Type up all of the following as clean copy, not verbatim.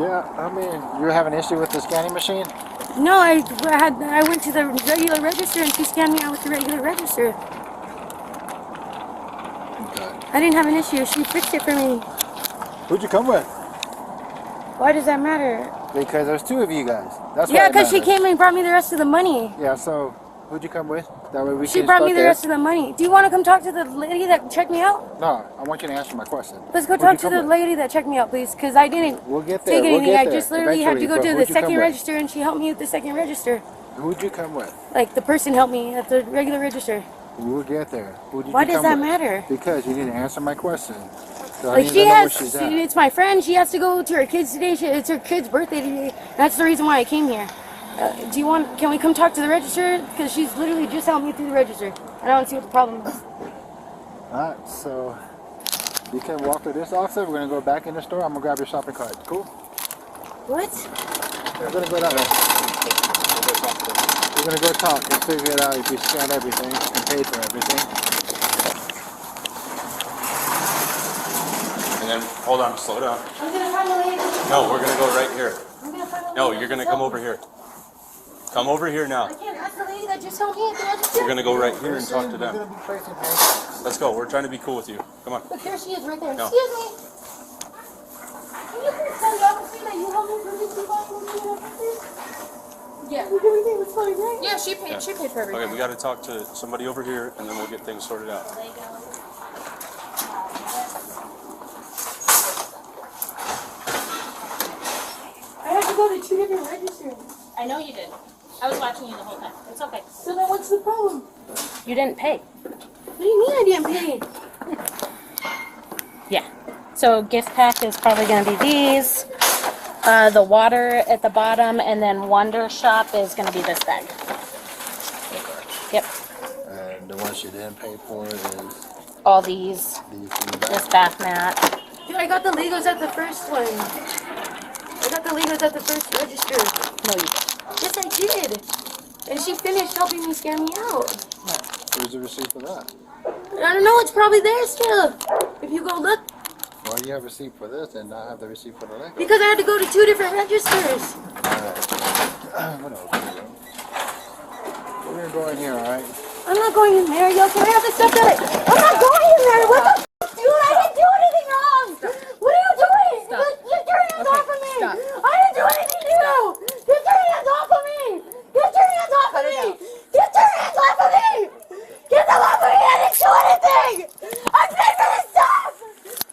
Yeah, I mean, you have an issue with the scanning machine? No, I went to the regular register and she scanned me out with the regular register. Okay. I didn't have an issue. She fixed it for me. Who'd you come with? Why does that matter? Because there's two of you guys. That's yeah, because she came and brought me the rest of the money. Yeah, so who'd you come with? That way we She brought me the rest of the money. Do you want to come talk to the lady that checked me out? No, I want you to answer my question. Let's go talk to the lady that checked me out, please, because I didn't take anything. I just literally had to go to the second register, and she helped me with the second register. Who'd you come with? Like, the person helped me at the regular register. We'll get there. Why does that matter? Because you need to answer my question. So like, it's my friend. She has to go to her kids today. It's her kid's birthday today. That's the reason why I came here. Can we come talk to the register? Because she's literally just helped me through the register. I don't see what the problem is. Alright, so you can walk to this officer. We're going to go back in the store. I'm going to grab your shopping cart. Cool? What? We're going to go that way. We're going to go talk and figure it out if you scan everything and paid for everything. And then, hold on, slow down. I'm going to find the lady. No, we're going to go right here. I'm going to find the lady. No, you're going to come over here. Come over here now. I can't ask the lady that just helped me at the register. We're going to go right here and talk to them. We're going to be placing payments. Let's go. We're trying to be cool with you. Come on. Look, here she is right there. No. Excuse me. Can you please tell the officer that you helped me for $55? Yeah. Everything was fine, right? Yeah, she paid. Yeah. She paid for everything. Okay, we got to talk to somebody over here, and then we'll get things sorted out. I had to go to 2 different registers. I know you did. I was watching you the whole time. It's okay. So then what's the problem? You didn't pay. What do you mean I didn't pay? Yeah. So gift pack is probably going to be these. The water at the bottom, and then Wonder Shop is going to be this bag. Yep. And the ones you didn't pay for is All these. This bath mat. Dude, I got the Legos at the first one. I got the Legos at the first register. No, you didn't. Yes, I did. And she finished helping me scan me out. Where's the receipt for that? I don't know. It's probably there still. If you go look. Why do you have a receipt for this and not have the receipt for the Lego? Because I had to go to 2 different registers. We're going to go in here, alright? I'm not going in there. Yo, can I have the stuff that I'm not going in there. What the f***, dude? I didn't do anything wrong. What are you doing? Get your hands off of me. I didn't do anything to you. Get your hands off of me. Get your hands off of me. Get your hands off of me. Get them off of me. I didn't do anything. I paid for this stuff.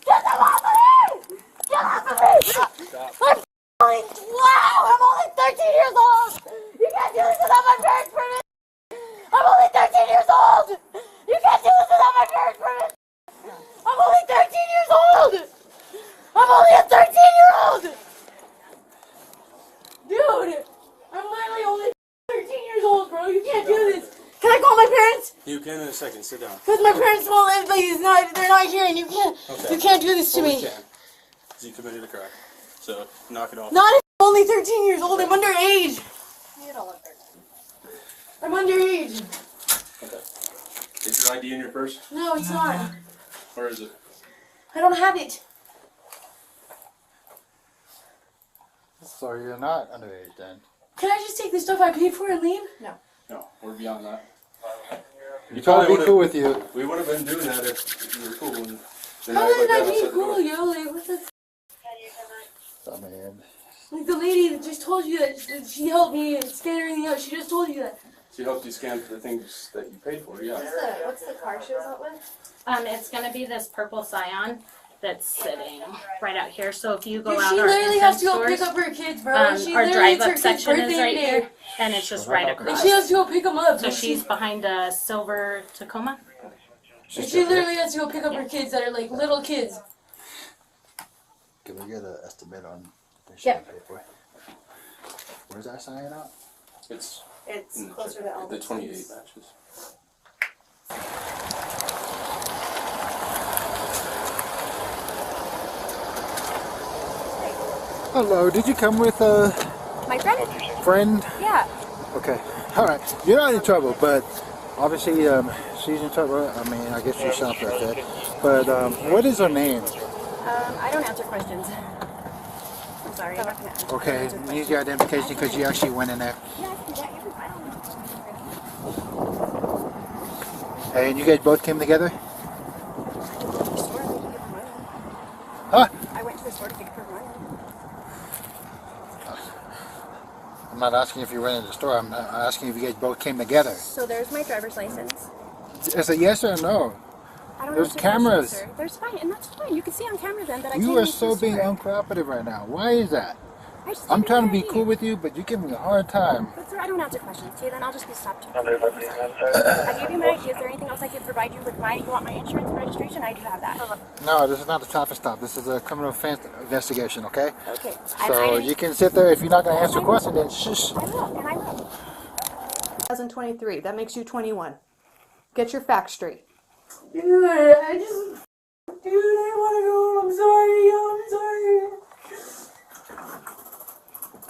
Get them off of me. Get off of me. I'm only 13 years old. You can't do this without my parents' permission. I'm only 13 years old. You can't do this without my parents' permission. I'm only 13 years old. I'm only a 13-year-old. Dude, I'm literally only 13 years old, bro. You can't do this. Can I call my parents? You can in a second. Sit down. Because my parents won't let me. They're not here, and you can't do this to me. You can. Because you committed a crime. So, knock it off. Not if I'm only 13 years old. I'm underage. You don't look very I'm underage. Okay. Is your ID in your purse? No, it's not. Where is it? I don't have it. So you're not underage then? Can I just take the stuff I paid for and leave? No. No, we're beyond that. You trying to be cool with you. We would have been doing that if you were cool. And How did I be cool, yo? Like, what the f***? I mean, Like, the lady that just told you that she helped me scan everything out. She just told you that. She helped you scan for the things that you paid for, yeah. What's the car she was out with? It's going to be this purple Scion that's sitting right out here. So if you go Dude, out she our literally has to go stores, pick up her kids, bro. She our literally drive-up took section birthday is right today. here, and it's just right And across. she has to go pick them up. So she's behind a silver Tacoma. And she literally has to go pick up her kids that are like little kids. can we get an estimate on the things Yep. you paid for? Where's that sign out? It's closer to all the 28 matches. Hello, did you come with a My friend? friend? Yeah. Okay, alright. You're not in trouble, but obviously she's in trouble. I mean, I guess she shoplifted. But what is her name? I don't answer questions. sorry. I'm not gonna answer Okay, questions. you need your identification because you actually went in there. Yeah, I can do that. You're fine. Hey, and you guys both came together? Huh? I went to the store to pick up her money. I'm not asking if you went in the store. I'm asking if you guys both came together. So there's my driver's license. Is it yes or no? I don't There's answer cameras. questions, sir. There's fine, and that's fine. You can see on camera then that I You came are into so the being store. uncooperative right now. Why is that? I just I'm gave you trying to my be ID. cool with you, but you give me a hard time. But sir, I don't answer questions. Okay, then I'll just be stopped. I gave you my ID. Is there anything else I can provide you with? You want my insurance and registration? I do have that. No, this is not a traffic stop. This is a criminal offense investigation, okay? Okay. So you can sit there. If you're not going to answer a question, then shush. I will, and I will. 2023. That makes you 21. Get your facts straight. Dude, I want to go. I'm sorry.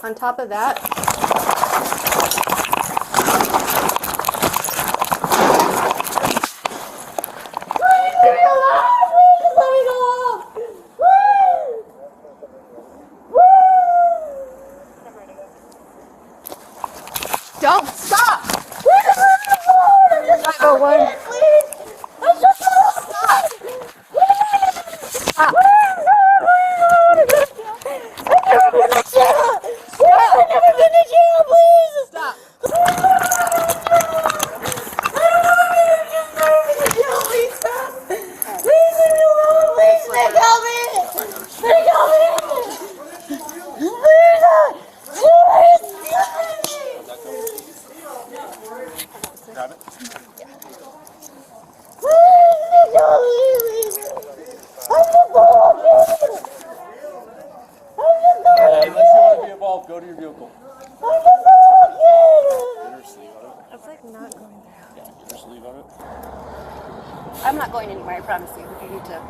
On top of that, don't stop! 911. Stop. Grab it. Unless you want to be involved, go to your vehicle. Get her sleeve on it. It's like not going there. Yeah, get her sleeve on it. I'm not going anywhere, I promise you. You need to.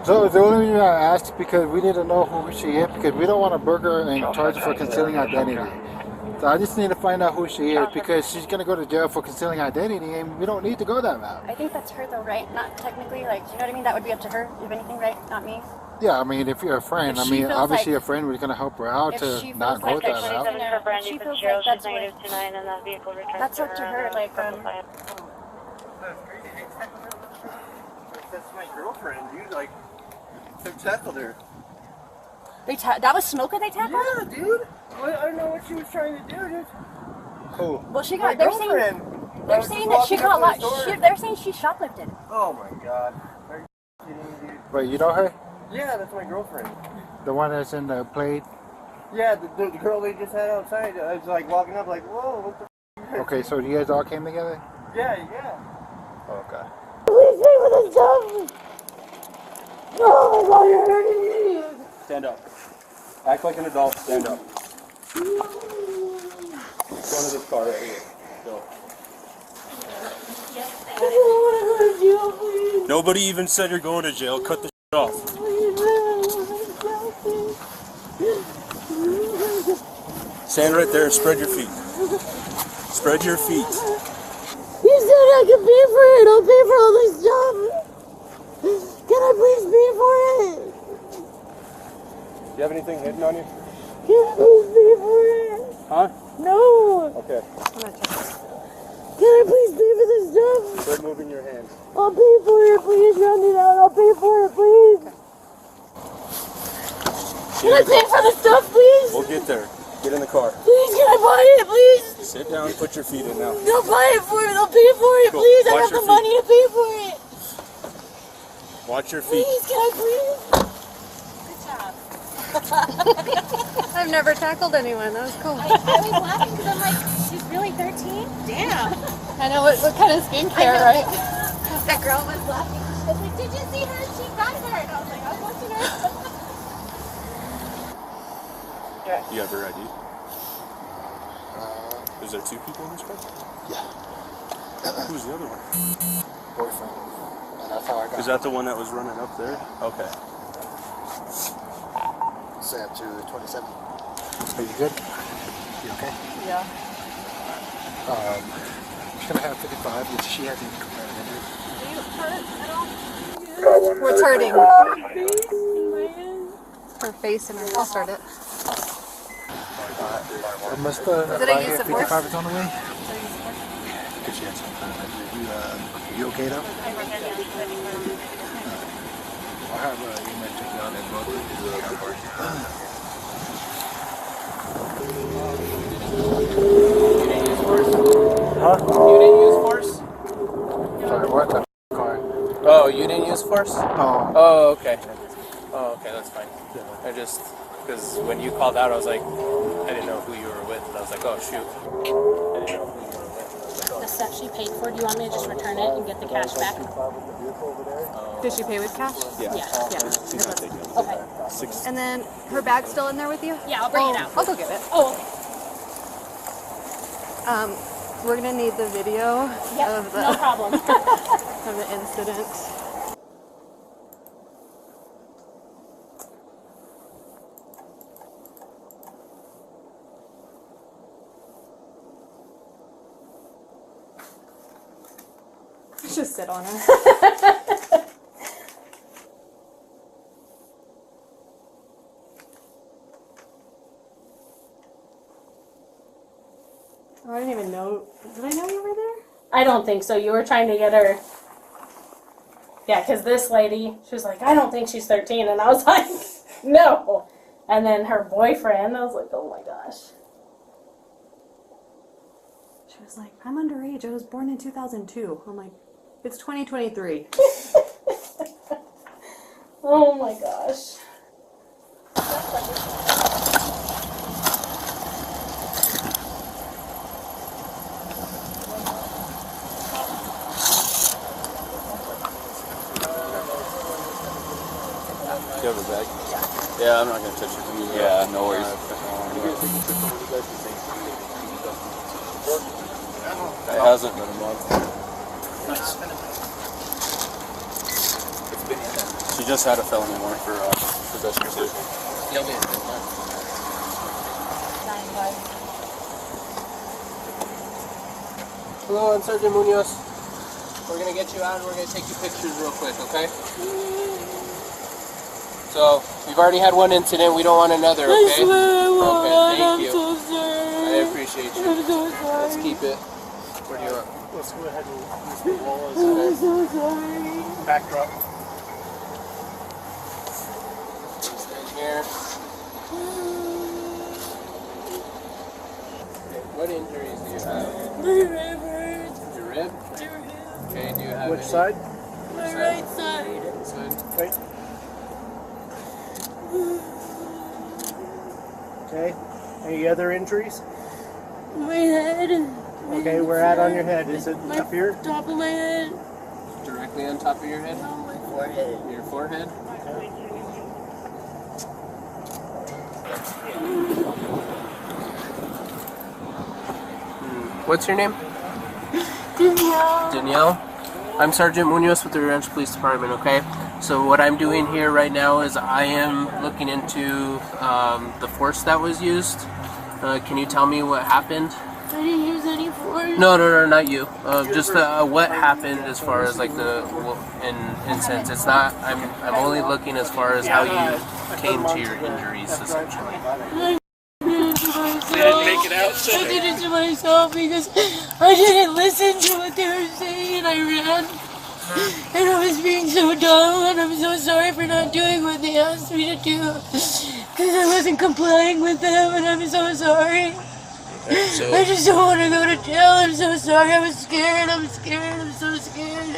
So the only reason I asked is because we need to know who she is because we don't want to burg her and charge her for concealing identity. So I just need to find out who she is because she's going to go to jail for concealing identity and we don't need to go that route. I think that's her though, right? Not technically, like, you know what I mean? That would be up to her, if anything, right? Not me. Yeah, I mean, if you're a friend, If I she mean, feels obviously like- a friend was going to help her out if to she not feels go like that route. For Brandy She feels Fitzgerald, like that's she's negative 29 and that vehicle returned That's to up to her, her, like, That's my girlfriend, dude. Like, I tackled her. that was Smoker they tackled? Yeah, dude. I don't know what she was trying to do, dude. Cool. Well, she My got, they're girlfriend. saying that she got locked. They're saying she shoplifted. Oh my god. Are you kidding me, dude? Wait, you know her? Yeah, that's my girlfriend. The one that's in the plate? Yeah, the girl they just had outside. I was like walking up, like, whoa, what the Okay, so you guys all came together? Yeah. Okay. Oh my god, you're hurting me. Stand up. Act like an adult. Stand up. Go into this car right here. Go. I don't want to go to jail, please. Nobody even said you're going to jail. Cut the shit off. Stand right there and spread your feet. Spread your feet. You said I could pay for it. I'll pay for all this stuff. Can I please pay for it? Do you have anything hidden on you? Can I please pay for it? Huh? No. Okay. Can I please pay for this stuff? Quit moving your hands. I'll pay for it, please. Round it out. I'll pay for it, please. Can I pay for the stuff, please? We'll get there. Get in the car. Please, can I buy it, please? Sit down. Put your feet in now. They'll buy it for me. They'll pay for it, Go. please. I Watch have your the feet. money to pay for it. Watch your feet. Please, can I please? I've never tackled anyone. That was cool. I was laughing because I'm like, she's really 13? Damn. I know what kind of skincare, right? That girl was laughing. She was like, did you see her? She got her. And I was like, I was watching her. You have her ID? Is there two people in this car? Yeah. Who's the other one? Boyfriend. And that's how I got Is that the one that was running up there? Okay. set to 27. Are you good? You okay? Yeah. She's going to have 55, which she hasn't compared What's hurting? Her face and her. I'll start it. Must Did I use the force? 55 is on the way. Good chance. You okay though? I'll have you might check down as well. Huh? You didn't use force? Sorry, what? The car. Oh, you didn't use force? Oh. Oh, okay. Oh, okay, that's fine. I just, because when you called out, I was like, I didn't know who you were with. And I was like, oh, shoot. I didn't know who you were with. The stuff she paid for, do you want me to just return it and get the cash back? Did she pay with cash? Yeah. Yeah. Okay. And then her bag's still in there with you? Yeah, I'll bring it out. I'll go get it. Oh, okay. We're gonna need the video Yep, of the no problem. of the incident. Just sit on her. Oh, I didn't even know. Did I know you were there? I don't think so. You were trying to get her. Yeah, because this lady, she was like, I don't think she's 13. And I was like, no. And then her boyfriend, I was like, oh my gosh. She was like, I'm underage. I was born in 2002. I'm like, it's 2023. Oh my gosh. Do you have a bag? Yeah, I'm not going to touch it. Yeah, no worries. It hasn't been a month. She just had a felony warrant for possession too. Hello, I'm Sergeant Munoz. We're going to get you out and we're going to take you pictures real quick, okay? So, we've already had one incident. We don't want another, okay? Okay, thank you. So sorry. I appreciate you. I'm so sorry. Let's keep it. Where do you want? Let's go ahead and use the wall as I'm so sorry. a backdrop. Stand here. Okay, what injuries do you have? My rib hurts. Your rib? Okay, do you have Which any? side? My right side. Side? Right. Okay. Any other injuries? My head. Okay, where at on your head? Is it My up here? top of my head. Directly on top of your head? On my forehead. Your forehead? What's your name? Danielle. Danielle. I'm Sergeant Munoz with the Ranch Police Department, okay? So what I'm doing here right now is I am looking into the force that was used. Can you tell me what happened? I didn't use any force. No, not you. Just what happened as far as like the in sense. It's not. I'm only looking as far as how you came to your injuries essentially. They didn't make it out. I did it to myself because I didn't listen to what they were saying and I ran. And I was being so dumb and I'm so sorry for not doing what they asked me to do. Because I wasn't complying with them and I'm so sorry. So I just don't want to go to jail. I'm so sorry. I'm scared. I'm so scared.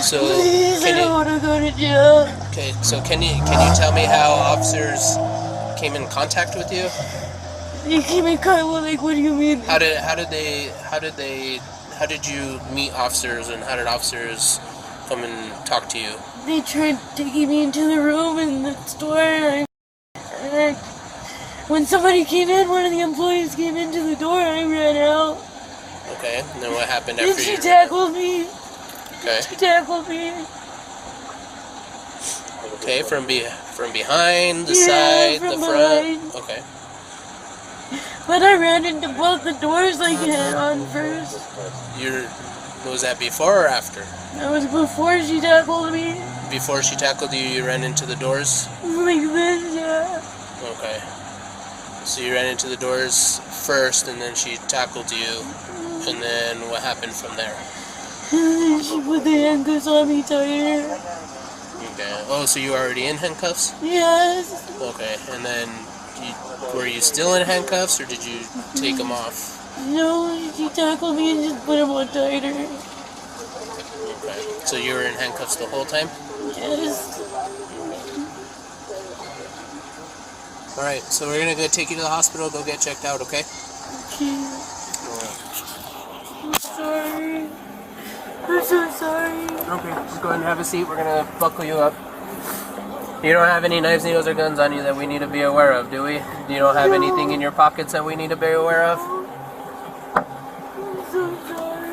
so Please, I don't want to go to jail. okay. So can you tell me how officers came in contact with you? They came in kind of like, what do you mean? How did you meet officers and how did officers come and talk to you? They tried taking me into the room in the store and when somebody came in, one of the employees came into the door and I ran out. Okay, and then what happened And after she you? tackled me. Okay. She tackled me. Okay, from behind, the Yeah, side, from the front. behind. Okay. But I ran into both the doors like head on first. Was that before or after? That was before she tackled me. Before she tackled you, you ran into the doors? Like this, yeah. Okay. So you ran into the doors first, and then she tackled you, and then what happened from there? She put the handcuffs on me tighter. Okay. Oh, so you were already in handcuffs? Yes. Okay, and then were you still in handcuffs, or did you take them off? No, she tackled me and just put them on tighter. Okay. So you were in handcuffs the whole time? Yes. Alright, so we're gonna go take you to the hospital, go get checked out, okay? Okay. I'm sorry. I'm so sorry. Okay, just go ahead and have a seat. We're gonna buckle you up. You don't have any knives, needles, or guns on you that we need to be aware of, do we? You don't have anything in your pockets that we need to be aware of? I'm so sorry.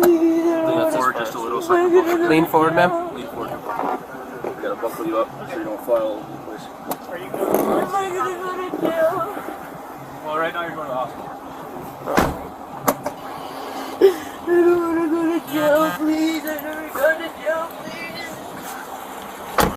Lean forward just a little so I can buckle. Lean forward, ma'am. Lean forward. We gotta buckle you up so you don't fly all over the place. Am I gonna go to jail? Well, right now you're going to the hospital.